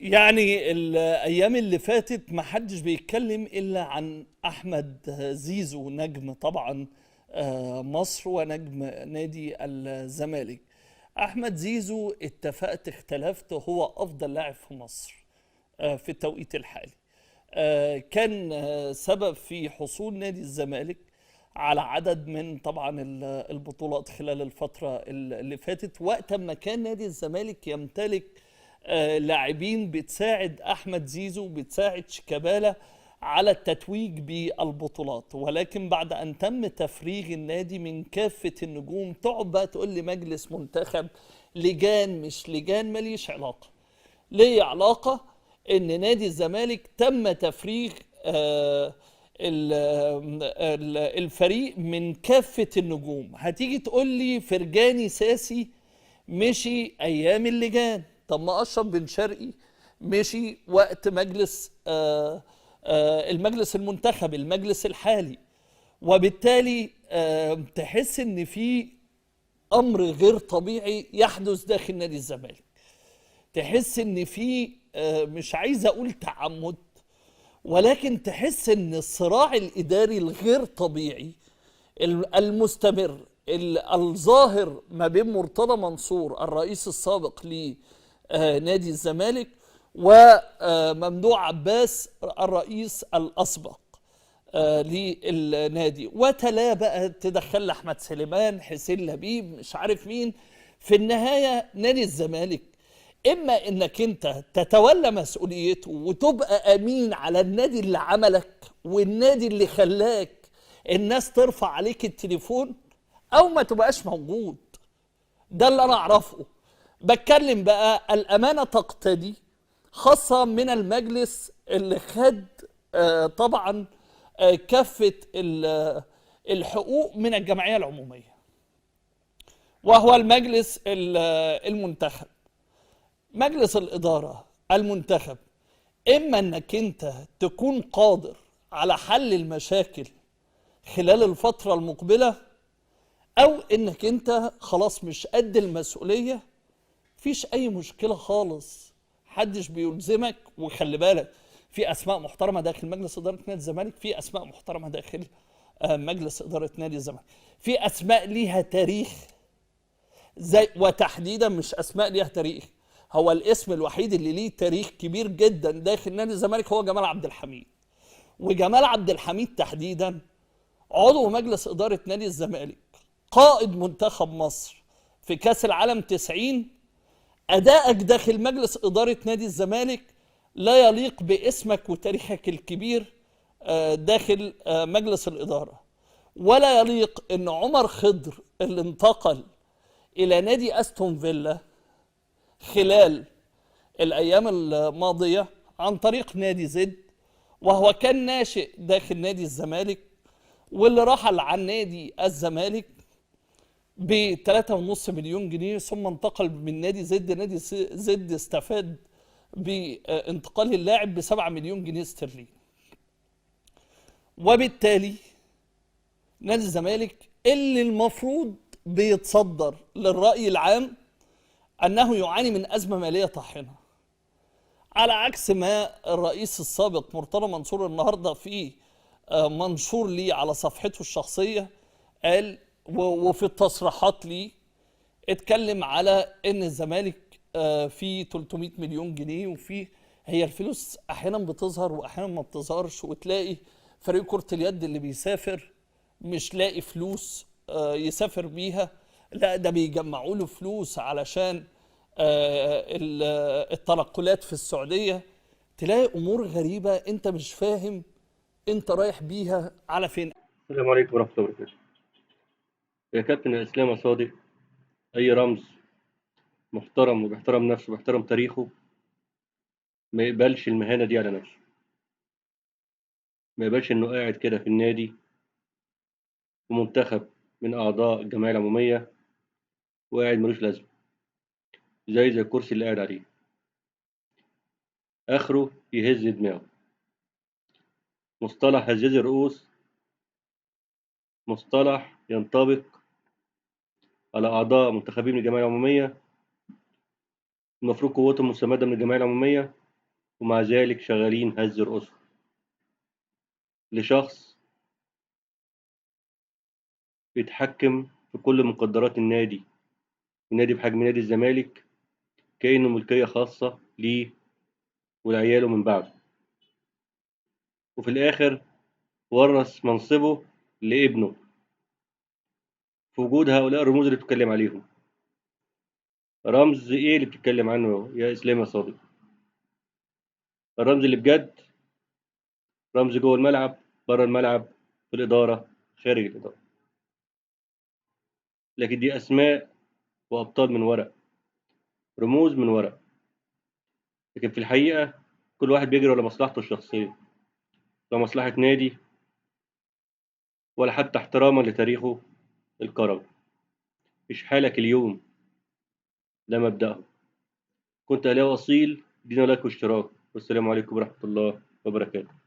يعني الأيام اللي فاتت ما حدش بيتكلم إلا عن أحمد زيزو، نجم طبعا مصر ونجم نادي الزمالك. أحمد زيزو اتفقت اختلفت هو أفضل لاعب في مصر في التوقيت الحالي. كان سبب في حصول نادي الزمالك على عدد من طبعا البطولات خلال الفترة اللي فاتت، وقت ما كان نادي الزمالك يمتلك لاعبين بتساعد أحمد زيزو، بتساعد شيكابالا على التتويج بالبطولات. ولكن بعد أن تم تفريغ النادي من كافة النجوم، تقعد بقى تقول لي مجلس منتخب، لجان مش لجان، ماليش علاقة. ليه علاقة ان نادي الزمالك تم تفريغ الفريق من كافة النجوم. هتيجي تقول لي فرجاني ساسي مشي ايام اللجان، طب ما اشرف بن شرقي مشي وقت مجلس المجلس المنتخب، المجلس الحالي. وبالتالي تحس ان في امر غير طبيعي يحدث داخل نادي الزمالك. تحس ان في مش عايز اقول تعمد، ولكن تحس ان الصراع الاداري الغير طبيعي المستمر الظاهر ما بين مرتضى منصور الرئيس السابق لنادي الزمالك وممدوح عباس الرئيس الاسبق للنادي، وتلا بقى تدخل احمد سليمان، حسين لبيب، مش عارف مين. في النهايه نادي الزمالك اما انك انت تتولى مسؤوليته وتبقى امين على النادي اللي عملك والنادي اللي خلاك الناس ترفع عليك التليفون، او ما تبقاش موجود. ده اللي انا اعرفه. بتكلم بقى الامانه تقتضي، خاصه من المجلس اللي خد طبعا كافه الحقوق من الجمعيه العموميه، وهو المجلس المنتخب، مجلس الإدارة المنتخب. إما أنك أنت تكون قادر على حل المشاكل خلال الفترة المقبلة، أو أنك أنت خلاص مش قد المسؤولية. مفيش أي مشكلة خالص، محدش بيلزمك. وخلي بالك، في أسماء محترمة داخل مجلس إدارة نادي الزمالك، في أسماء محترمة داخل مجلس إدارة نادي الزمالك، في أسماء ليها تاريخ. زي وتحديدا مش اسماء ليها تاريخ، هو الاسم الوحيد اللي ليه تاريخ كبير جدا داخل نادي الزمالك هو جمال عبد الحميد. وجمال عبد الحميد تحديدا عضو مجلس اداره نادي الزمالك، قائد منتخب مصر في كاس العالم 90. ادائك داخل مجلس اداره نادي الزمالك لا يليق باسمك وتاريخك الكبير داخل مجلس الاداره. ولا يليق ان عمر خضر اللي انتقل الى نادي استون فيلا خلال الايام الماضيه عن طريق نادي زد، وهو كان ناشئ داخل نادي الزمالك، واللي رحل عن نادي الزمالك ب 3.5 مليون جنيه، ثم انتقل من نادي زد. نادي زد استفاد بانتقال اللاعب ب 7 مليون جنيه استرليني. وبالتالي نادي الزمالك اللي المفروض بيتصدر للرأي العام أنه يعاني من أزمة مالية طاحنة، على عكس ما الرئيس السابق مرتضى منصور النهارده في منشور ليه على صفحته الشخصية قال، وفي التصريحات ليه اتكلم على ان الزمالك فيه 300 مليون جنيه. وفي هي الفلوس احيانا بتظهر واحيانا ما بتظهرش، وتلاقي فريق كرة اليد اللي بيسافر مش لاقي فلوس يسافر بيها، لا ده بيجمعوا له فلوس علشان التنقلات في السعودية. تلاقي امور غريبة انت مش فاهم انت رايح بيها على فين. السلام عليكم ورحمة الله وبركاته. يا كابتن الإسلام يا صادق، أي رمز محترم وبيحترم نفسه وبيحترم تاريخه ما يقبلش المهانة دي على نفسه. ما يقبلش إنه قاعد كده في النادي ومنتخب من أعضاء الجمعية العمومية وقاعد ملوش لازمة زي الكرسي اللي قاعد عليه، آخره يهز دماغه. مصطلح هزاز الرؤوس مصطلح ينطبق على أعضاء منتخبين من الجمعية العمومية، المفروض قوتهم مستمدة من الجمعية العمومية، ومع ذلك شغالين هز رؤوسهم لشخص بيتحكم في كل مقدرات النادي، النادي بحجم نادي الزمالك كأنه ملكية خاصة ليه ولعياله من بعده، وفي الآخر ورث منصبه لابنه في وجود هؤلاء الرموز اللي بتتكلم عليهم. رمز إيه اللي بتتكلم عنه يا إسلام يا صادق؟ الرمز اللي بجد رمز جوه الملعب، بره الملعب، في الإدارة، خارج الإدارة. لكن دي أسماء وأبطال من ورق، رموز من ورق، لكن في الحقيقة كل واحد بيجري ورا مصلحته الشخصية، لا مصلحة نادي ولا حتى احتراما لتاريخه الكروي. مش حالك اليوم، ده مبدأه. كنت أهلاوي أصيل، دينا لايك واشتراك، والسلام عليكم ورحمة الله وبركاته.